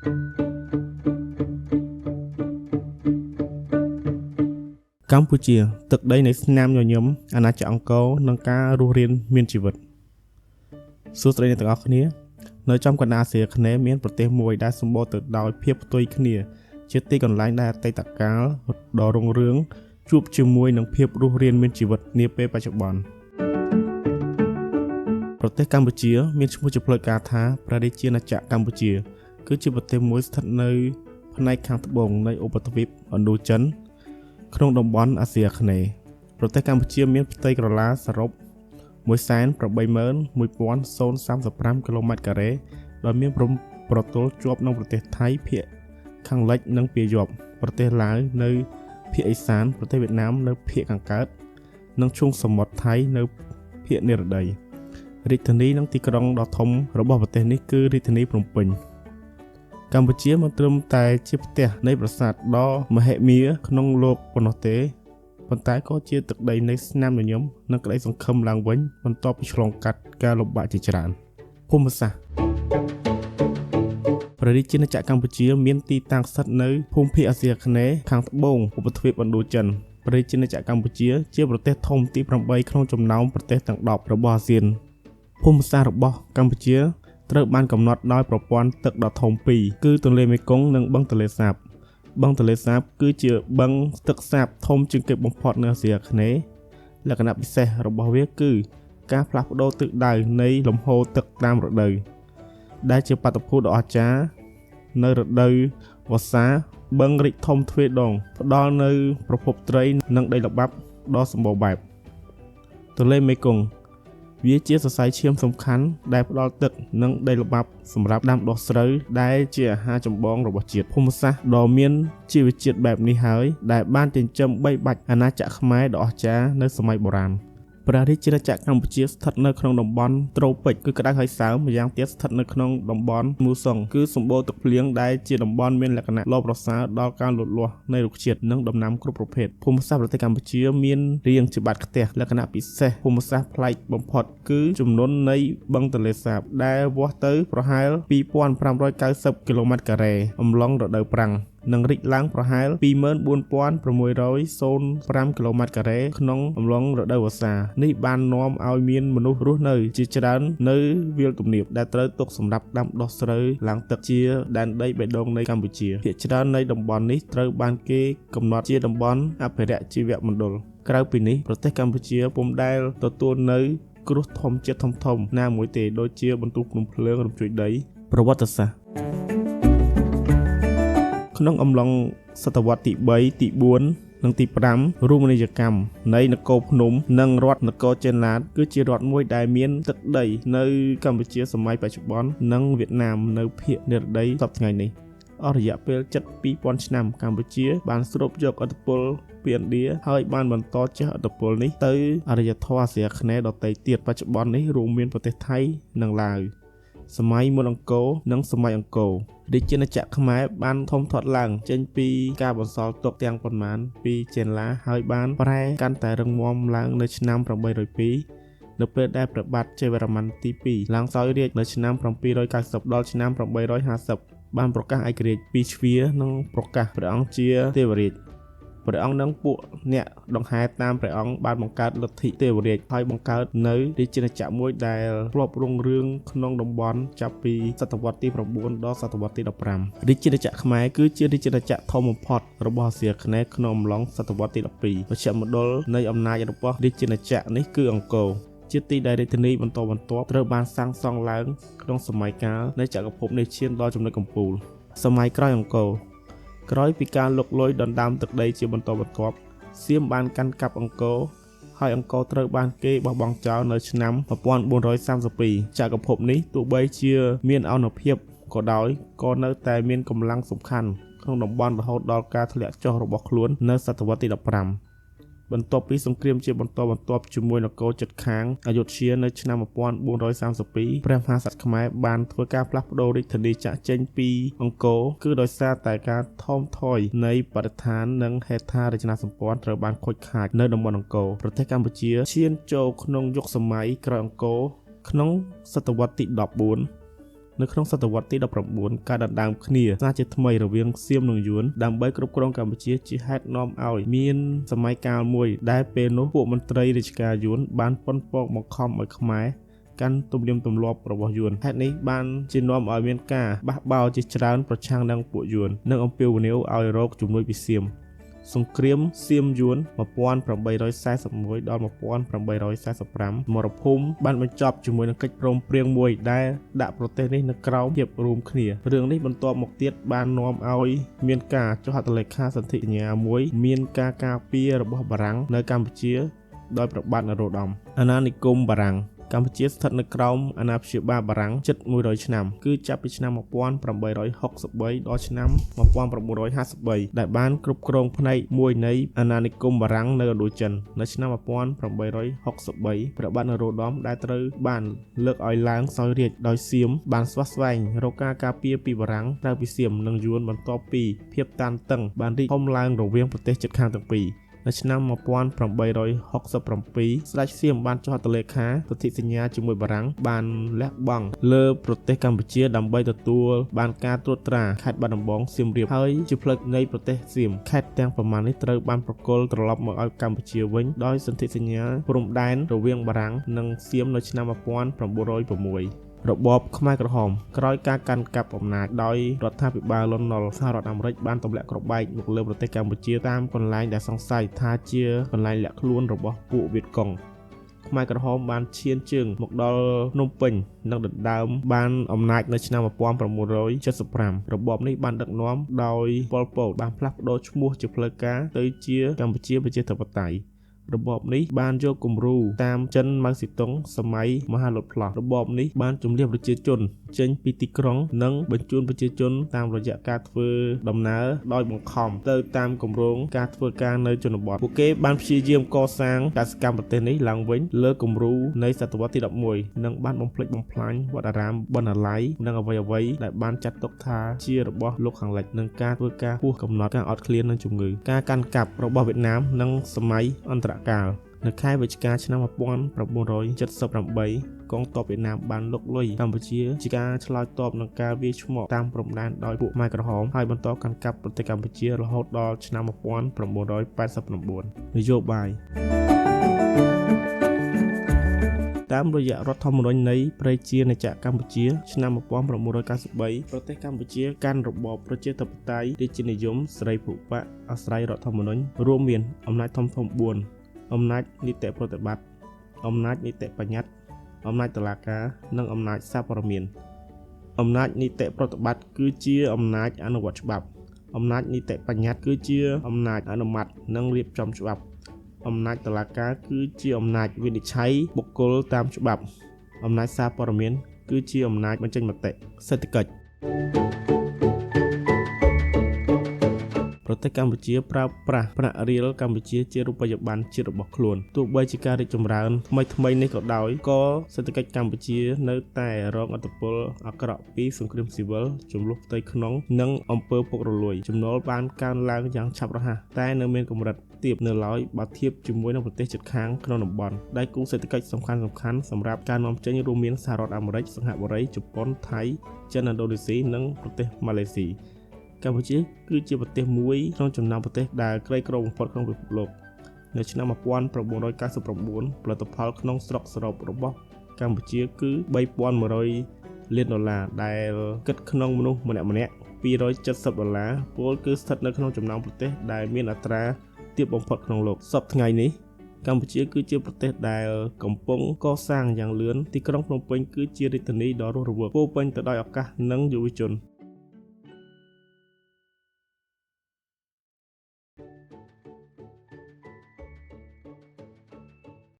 កម្ពុជាទឹកដីនៃស្នាមញញឹមអាណាចក្រអង្គរនិងការរស់រានមានជីវិតសួស្តីអ្នកទាំងអស់គ្នានៅចំកណ្ដាលអាស៊ីអាគ្នេយ៍មានប្រទេសមួយដែលសម្បូរទៅដោយភាពផ្ទុយគ្នាជាទីកន្លែងដែលអតីតកាលដ៏រុងរឿងជួបជាមួយនឹងភាពរស់រានមានជីវិតនាពេលបច្ចុប្បន្នប្រទេសកម្ពុជាមានឈ្មោះជាផ្លូវការថាព្រះរាជាណាចក្រកម្ពុជាគឺជាប្រទេសមួយស្ថិតនៅផ្នែកខាងត្បូងនៃឧបទ្វីបឥណ្ឌូចិនក្នុងតំបន់អាស៊ីអាគ្នេយ៍ប្រទេសកម្ពុជាមានផ្ទៃក្រឡាសរុប 181,1035 គីឡូម៉ែត្រការ៉េដោយមានព្រំប្រទល់ជាប់នឹងប្រទេសថៃភាគខាងលិចនិងពាយ័ព្យប្រទេសឡាវនៅភាគឦសានប្រទេសវៀតណាមនៅភាគខាងកើតនិងឈូងសមុទ្រថៃនៅភាគនិរតីរាជធានីនិងទីក្រុងដ៏ធំរបស់ប្រទេសនេះគឺរាជធានីភ្នំពេញកម្ពុជាមិនត្រឹមតែជាផ្ទះនៃប្រាសាទដ៏មហិមាក្នុងលោកប៉ុណ្ណោះទេប៉ុន្តែក៏ជាទឹកដីនៃស្នាមញញឹមនិងក្តីសង្ឃឹមឡើងវិញបន្ទាប់ពីឆ្លងកាត់ការលំបាកជាច្រើនភូមិសាស្ត្រព្រះរាជាណាចក្រកម្ពុជាមានទីតាំងស្ថិតនៅភូមិភាគអាស៊ីអាគ្នេយ៍ខាងត្បូងឧបទ្វីបឥណ្ឌូចិនព្រះរាជាណាចក្រកម្ពុជាជាប្រទេសធំទី8ក្នុងចំណោមប្រទេសទាំង10របស់អាស៊ានភូមិសាស្ត្ររបស់កម្ពុជាត្រូវបានកំណត់ដោយប្រព័ន្ធទឹកដ៏ធំពីរគឺទន្លេមេគង្គនិងបឹងទន្លេសាបបឹងទន្លេសាបគឺជាបឹងទឹកសាបធំជាងគេបំផុតនៅអាស៊ីអាគ្នេយ៍លក្ខណៈពិសេសរបស់វាគឺការផ្លាស់ប្ដូរទិសដៅនៃលំហូរទឹកតាមរដូវដែលជាបាតុភូតដ៏អស្ចារ្យនៅរដូវវស្សាបឹងរីកធំទ្វេដងផ្ដល់នូវប្រភពត្រីនិងដីល្បាប់ដ៏សម្បូរបែបទន្លេមេគង្គវាជាសរសៃឈាមសំខាន់ដែលផ្ដល់ទឹកនិងដីល្បាប់សម្រាប់ដាំដុះស្រូវដែលជាអាហារចម្បងរបស់ជាតិភូមិសាស្ត្រដ៏មានជីវជាតិបែបនេះហើយដែលបានចិញ្ចឹមបីបាច់អាណាចក្រខ្មែរដ៏អស្ចារ្យនៅសម័យបុរាណព្រះរាជាណាចក្រកម្ពុជាស្ថិតនៅក្នុងតំបន់ត្រូពិចគឺក្តៅហើយសើមម្យ៉ាងទៀតស្ថិតនៅក្នុងតំបន់មូសុងគឺសម្បូរទឹកភ្លៀងដែលជាតំបន់មានលក្ខណៈល្អប្រសើរដល់ការលូតលាស់នៃរុក្ខជាតិនិងដំណាំគ្រប់ប្រភេទភូមិសាស្ត្រប្រទេសកម្ពុជាមានរាងជាបាតខ្ទះលក្ខណៈពិសេសភូមិសាស្ត្រប្លែកបំផុតគឺចំនួននៃបឹងទន្លេសាបដែលវាស់ទៅប្រហែល 2,590 គីឡូម៉ែត្រការ៉េអំឡុងរដូវប្រាំងនិងរីកឡើងប្រហែល 24,605 គីឡូម៉ែត្រការ៉េក្នុងអំឡុងរដូវវស្សានេះបាននាំឲ្យមានមនុស្សរស់នៅជាច្រើននៅវាលទំនាបដែលត្រូវទុកសម្រាប់ដាំដុះស្រូវឡើងទឹកជាដែនដីបេះដូងនៃកម្ពុជាភាគច្រើននៃតំបន់នេះត្រូវបានគេកំណត់ជាតំបន់អភិរក្សជីវមណ្ឌលក្រៅពីនេះប្រទេសកម្ពុជាពុំដែលទទួលនៅគ្រោះធម្មជាតិធំៗណាមួយទេដូចជាបន្ទុះភ្នំភ្លើងរំជួយដីប្រវត្តិសាស្ត្រក្នុងអំឡុងសតវត្សទី3ទី4និងទី5រមណីយកម្មនៃនគរភ្នំនិងរដ្ឋនគរចេនឡាតគឺជារដ្ឋមួយដែលមានទឹកដីនៅកម្ពុជាសម័យបច្ចុប្បន្ននិងវៀតណាមនៅភាគនិរតីសពថ្ងៃនេះអស់រយៈពេលជិត 2,000 ឆ្នាំកម្ពុជាបានស្រូបយកឥទ្ធិពលពីឥណ្ឌាហើយបានបន្តជះឥទ្ធិពលនេះទៅអរិយធម៌អាស៊ីអាគ្នេយ៍ដទៃទៀតបច្ចុប្បន្ននេះរួមមានប្រទេសថៃនិងឡាវសម័យមុនអង្គរនិងសម័យអង្គររាជាណាចក្រខ្មែរបានធំធាត់ឡើងចេញពីការបន្សល់ទុកទាំងប៉ុន្មានពីចេនឡាហើយបានប្រែកាន់តែរឹងមាំឡើងនៅឆ្នាំ802នៅពេលដែលព្រះបាទជ័យវរ្ម័នទី2ឡើងសោយរាជ្យនៅឆ្នាំ790ដល់ឆ្នាំ850បានប្រកាសឯករាជ្យពីជ្វានិងប្រកាសព្រះអង្គជាទេវរាជព្រះអង្គនិងពួកអ្នកដង្ហែតាមព្រះអង្គបានបង្កើតលទ្ធិទេវរាជហើយបង្កើតនៅរាជាណាចក្រមួយដែលធ្លាប់រុងរឿងក្នុងតំបន់ចាប់ពីសតវត្សទី9ដល់សតវត្សទី15រាជាណាចក្រខ្មែរគឺជារាជាណាចក្រធំបំផុតរបស់អាស៊ីអាគ្នេយ៍ក្នុងអំឡុងសតវត្សទី12មជ្ឈមណ្ឌលនៃអំណាចរបស់រាជាណាចក្រនេះគឺអង្គរជាទីដែលរាជធានីបន្តបន្ទាប់ត្រូវបានសាងសង់ឡើងក្នុងសម័យកាលនៃចក្រភពនេះឈានដល់ចំណុចកំពូលសម័យក្រោយអង្គរក្រោយពីការលុកលុយដណ្ដើមទឹកដីជាបន្តបន្ទាប់សៀមបានកាន់កាប់អង្គរហើយអង្គរត្រូវបានគេបោះបង់ចោលនៅឆ្នាំ1432ចក្រភពនេះទោះបីជាមានអានុភាពក៏ដោយក៏នៅតែមានកម្លាំងសំខាន់ក្នុងតំបន់រហូតដល់ការធ្លាក់ចុះរបស់ខ្លួននៅសតវត្សទី15បន្ទាប់ពីសង្គ្រាមជាបន្តបន្ទាប់ជាមួយនគរជិតខាងអយុធ្យានៅឆ្នាំ1432ព្រះមហាក្សត្រខ្មែរបានធ្វើការផ្លាស់ប្ដូររាជធានីចាក់ចេញពីអង្គរគឺដោយសារតែការថមថយនៃបរិស្ថាននិងហេដ្ឋារចនាសម្ព័ន្ធត្រូវបានខូចខាតនៅតំបន់អង្គរប្រទេសកម្ពុជាឈានចូលក្នុងយុគសម័យក្រោយអង្គរក្នុងសតវត្សទី14 នៅក្នុងសតវត្សទី19ការដណ្ដើមគ្នាសារជាថ្មីរវាងសៀមនិងយួនដើម្បីគ្រប់គ្រងកម្ពុជាជាហេតុនាំឲ្យមានសម័យកាលមួយដែលពេលនោះពួកមន្ត្រីរាជការយួនបានប៉ុនប៉ងបង្ខំឲ្យខ្មែរកាន់ទំនៀមទម្លាប់របស់យួនហេតុនេះបានជានាំឲ្យមានការបះបោរជាច្រើនប្រឆាំងនឹងពួកយួននិងអំពាវនាវឲ្យរកជំនួយពីសៀមសង្គ្រាមសៀមយួន1841ដល់1845មរភូមិបានបញ្ចប់ជាមួយនឹងកិច្ចព្រមព្រៀងមួយដែលដាក់ប្រទេសនេះនៅក្រោមភាពរួមគ្នារឿងនេះបន្ទាប់មកទៀតបាននាំឲ្យមានការចុះហត្ថលេខាសន្ធិសញ្ញាមួយមានការការពាររបស់បារាំងនៅកម្ពុជាដោយព្រះបាទនរោត្តមអាណានិគមបារាំងកម្ពុជាស្ថិតនៅក្រោមអាណាព្យាបាលបារាំងជិត100ឆ្នាំគឺចាប់ពីឆ្នាំ1863ដល់ឆ្នាំ1953ដែលបានគ្រប់គ្រងផ្នែកមួយនៃអាណានិគមបារាំងនៅឥណ្ឌូចិននៅឆ្នាំ1863ព្រះបាទនរោត្តមដែលត្រូវបានលើកឲ្យឡើងសោយរាជ្យដោយសៀមបានស្វះស្វែងរកការការពារពីបារាំងក្រៅពីសៀមនិងយួនបន្ទាប់ពីភាពតានតឹងបានរីកធំឡើងរវាងប្រទេសជិតខាងទាំងពីរនៅឆ្នាំ1867ស្ដេចសៀមបានចុះហត្ថលេខាសន្ធិសញ្ញាជាមួយបារាំងបានលះបង់លើប្រទេសកម្ពុជាដើម្បីទទួលបានការត្រួតត្រាខេត្តបាត់ដំបងសៀមរាបហើយជាផ្លូវនៃប្រទេសសៀមខេត្តទាំងប្រមាណនេះត្រូវបានប្រគល់ត្រឡប់មកឲ្យកម្ពុជាវិញដោយសន្ធិសញ្ញាព្រំដែនរវាងបារាំងនិងសៀមនៅឆ្នាំ1906របបខ្មែរក្រហមក្រោយការកាន់កាប់អំណាចដោយរដ្ឋាភិបាលលន់នល់សហរដ្ឋអាមេរិកបានទម្លាក់គ្រាប់បែកមកលើប្រទេសកម្ពុជាតាមកន្លែងដែលសង្ស័យថាជាកន្លែងលាក់ខ្លួនរបស់ពួកវៀតកុងខ្មែរក្រហមបានឈានជើងមកដល់ភ្នំពេញនិងដណ្ដើមបានអំណាចនៅឆ្នាំ1975របបនេះបានដឹកនាំដោយប៉ុល ពតបានផ្លាស់ប្ដូរឈ្មោះជាផ្លូវការទៅជាកម្ពុជាប្រជាធិបតេយ្យរបបនេះបានយកគំរូតាមចិនម៉ៅស៊ីតុងសម័យមហាលុតផ្លោះរបបនេះបានជម្លៀសប្រជាជនចេញពីទីក្រុងនិងបញ្ជូនប្រជាជនតាមរយៈការធ្វើដំណើរដោយបង្ខំទៅតាមគម្រោងការធ្វើការនៅជនបទពួកគេបានព្យាយាមកសាងកសិកម្មប្រទេសនេះឡើងវិញលើគំរូនៃសតវត្សទី11និងបានបំផ្លិចបំផ្លាញវត្តអារាមបណ្ណាល័យនិងអ្វីៗដែលបានចាត់ទុកថាជារបស់លោកខាងលិចនិងការធ្វើការហួសកំណត់ការអត់ឃ្លាននិងជំងឺការកាន់កាប់របស់វៀតណាមនិងសម័យអន្តរកាលនៅខែវិច្ឆិកាឆ្នាំ1978កងទ័ពវៀតណាមបានលុកលុយកម្ពុជាជាការឆ្លើយតបនឹងការវាយឆ្មក់តាមព្រំដែនដោយពួកខ្មែរក្រហមហើយបន្តកាន់កាប់ប្រទេសកម្ពុជារហូតដល់ឆ្នាំ1989នយោបាយតាមរយៈរដ្ឋធម្មនុញ្ញនៃប្រជាណាចក្រកម្ពុជាឆ្នាំ1993ប្រទេសកម្ពុជាកាន់របបប្រជាធិបតេយ្យរាជានិយមសេរីភូប៉ាអាស្រ័យរដ្ឋធម្មនុញ្ញរួមមានអំណាចធំ4អំណាចនីតិប្រតិបត្តិអំណាចនីតិបញ្ញត្តិអំណាចតុលាការនិងអំណាចសារព័ត៌មានអំណាចនីតិប្រតិបត្តិគឺជាអំណាចអនុវត្តច្បាប់អំណាចនីតិបញ្ញត្តិគឺជាអំណាចអនុម័តនិងរៀបចំច្បាប់អំណាចតុលាការគឺជាអំណាចវិនិច្ឆ័យបុគ្គលតាមច្បាប់អំណាចសារព័ត៌មានគឺជាអំណាចបញ្ចេញមតិសេដ្ឋកិច្ចប្រទេសកម្ពុជាប្រើប្រាស់ប្រាក់រៀលកម្ពុជាជារូបិយប័ណ្ណជាតិរបស់ខ្លួនទោះបីជាការរីកចម្រើនថ្មីនេះក៏ដោយក៏សេដ្ឋកិច្ចកម្ពុជានៅតែរងឥទ្ធិពលអាក្រក់ពីសង្គ្រាមស៊ីវិលចំនួនផ្ទៃក្នុងនិងអំពើពុករលួយចំណូលបានកើនឡើងយ៉ាងឆាប់រហ័សតែនៅមានកម្រិតទាបនៅឡើយបើធៀបជាមួយនឹងប្រទេសជិតខាងក្នុងតំបន់ដែលគូសេដ្ឋកិច្ចសំខាន់សម្រាប់ការនាំចេញរួមមានសហរដ្ឋអាមេរិកសិង្ហបុរីជប៉ុនថៃចិនឥណ្ឌូនេស៊ីនិងប្រទេសម៉ាឡេស៊ីកម្ពុជាគឺជាប្រទេសមួយក្នុងចំណោមប្រទេសដែលក្រីក្របំផុតក្នុងពិភពលោកនៅឆ្នាំ1999ផលិតផលក្នុងស្រុកសរុបរបស់កម្ពុជាគឺ$3,100 លានដែលគិតក្នុងមនុស្សម្នាក់$270ពលគឺស្ថិតនៅក្នុងចំណោមប្រទេសដែលមានអត្រាទាបបំផុតក្នុងលោកសប្តាហ៍ថ្ងៃនេះកម្ពុជាគឺជាប្រទេសដែលកំពុងកសាងយ៉ាងលឿនទីក្រុងភ្នំពេញគឺជារាជធានីដ៏រស់រវើកពោរពេញទៅដោយឱកាសនិងយុវជន